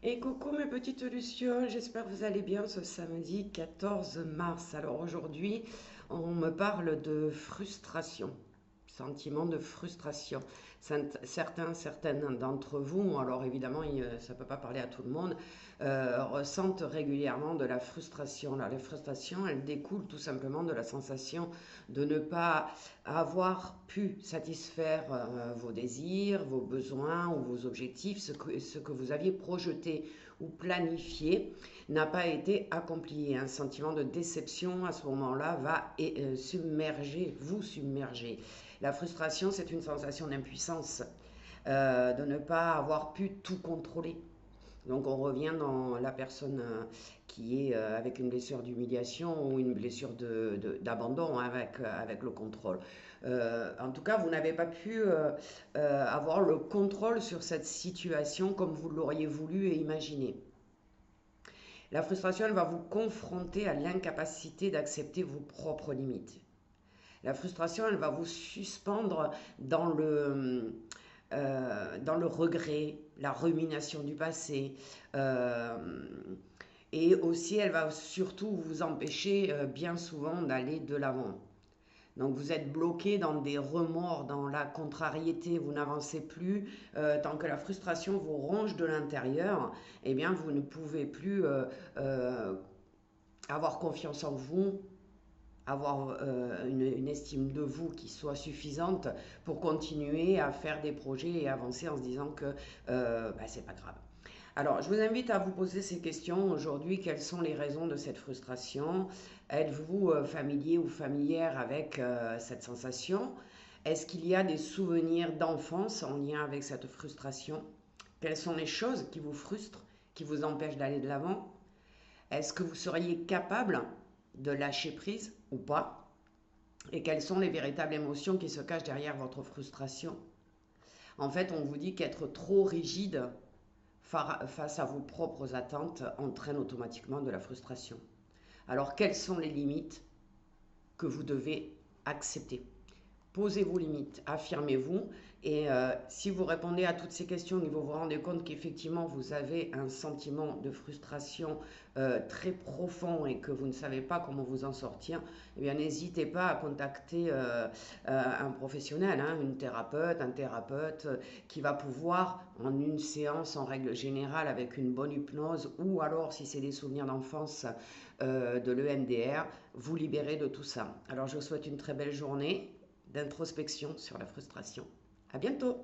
Et coucou mes petites lucioles, j'espère que vous allez bien ce samedi 14 mars. Alors aujourd'hui, on me parle de frustration, sentiment de frustration. Certaines d'entre vous, alors évidemment ça ne peut pas parler à tout le monde, ressentent régulièrement de la frustration. Alors, la frustration, elle découle tout simplement de la sensation de ne pas avoir pu satisfaire vos désirs, vos besoins ou vos objectifs, ce que vous aviez projeté ou planifié n'a pas été accompli. Un sentiment de déception à ce moment-là va vous submerger. La frustration, c'est une sensation d'impuissance, de ne pas avoir pu tout contrôler. Donc on revient dans la personne qui est avec une blessure d'humiliation ou une blessure d'abandon, hein, avec le contrôle. En tout cas, vous n'avez pas pu avoir le contrôle sur cette situation comme vous l'auriez voulu et imaginé. La frustration, elle va vous confronter à l'incapacité d'accepter vos propres limites. La frustration, elle va vous suspendre dans le regret, la rumination du passé. euh, et aussi, elle va surtout vous empêcher bien souvent d'aller de l'avant. Donc vous êtes bloqué dans des remords, dans la contrariété, vous n'avancez plus. Tant que la frustration vous ronge de l'intérieur, eh bien vous ne pouvez plus euh, avoir confiance en vous, avoir une estime de vous qui soit suffisante pour continuer à faire des projets et avancer en se disant que c'est pas grave. Alors, je vous invite à vous poser ces questions aujourd'hui. Quelles sont les raisons de cette frustration? Êtes-vous familier ou familière avec cette sensation? Est-ce qu'il y a des souvenirs d'enfance en lien avec cette frustration? Quelles sont les choses qui vous frustrent, qui vous empêchent d'aller de l'avant? Est-ce que vous seriez capable de lâcher prise ou pas? Et quelles sont les véritables émotions qui se cachent derrière votre frustration? En fait, on vous dit qu'être trop rigide face à vos propres attentes entraîne automatiquement de la frustration. Alors, quelles sont les limites que vous devez accepter? Posez vos limites, affirmez-vous. Et si vous répondez à toutes ces questions et vous vous rendez compte qu'effectivement vous avez un sentiment de frustration très profond et que vous ne savez pas comment vous en sortir, eh bien n'hésitez pas à contacter un professionnel, hein, une thérapeute, un thérapeute qui va pouvoir, en une séance en règle générale avec une bonne hypnose, ou alors si c'est des souvenirs d'enfance de l'EMDR, vous libérer de tout ça. Alors je vous souhaite une très belle journée d'introspection sur la frustration. À bientôt!